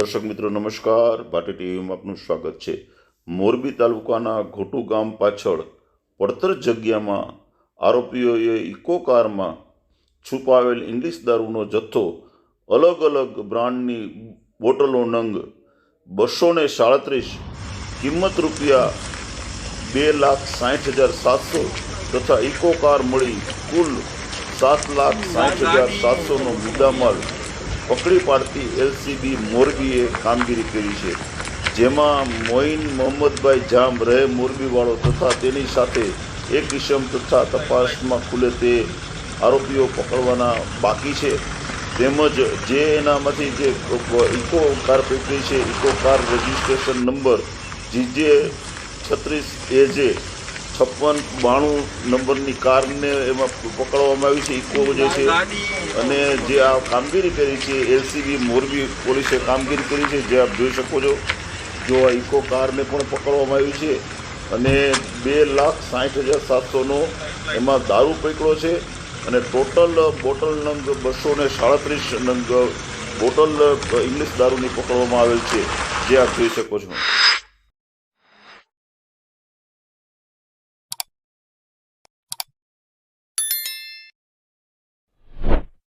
દર્શક મિત્રો નમસ્કાર, ભાટી ટીવીમાં આપનું સ્વાગત છે। મોરબી તાલુકાના ઘોટુ ગામ પાછળ પડતર જગ્યામાં આરોપીઓએ ઇકો કારમાં છુપાવેલ ઇંગ્લિશ દારૂનો જથ્થો અલગ અલગ બ્રાન્ડની બોટલો નંગ 237 કિંમત રૂપિયા 2,60,700 તથા ઇકો કાર મળી કુલ 7,60,700નો મુદ્દામાલ પકડી પાડતી એલસીબી મોરબીએ કામગીરી કરી છે, જેમાં મોઇન મોહમ્મદભાઈ જામ રહે મોરબીવાળો તથા તેની સાથે એક ઇસમ તથા તપાસમાં ખુલે તે આરોપીઓ પકડવાના બાકી છે। તેમજ જે એનામાંથી જે ઇકો કાર પકડી છે, eco car registration number GJ36AJ 5692 નંબરની કારને એમાં પકડવામાં આવી છે, ઇકો જે છે। અને જે આ કામગીરી કરી છે એલસીબી મોરબી પોલીસે કામગીરી કરી છે, જે આપ જોઈ શકો છો। જો આ ઇકો કારને પણ પકડવામાં આવી છે અને 2,60,700નો એમાં દારૂ પકડ્યો છે અને ટોટલ બોટલ નંગ 237 નંગ બોટલ ઇંગ્લિશ દારૂની પકડવામાં આવેલ છે, જે આપ જોઈ શકો છો।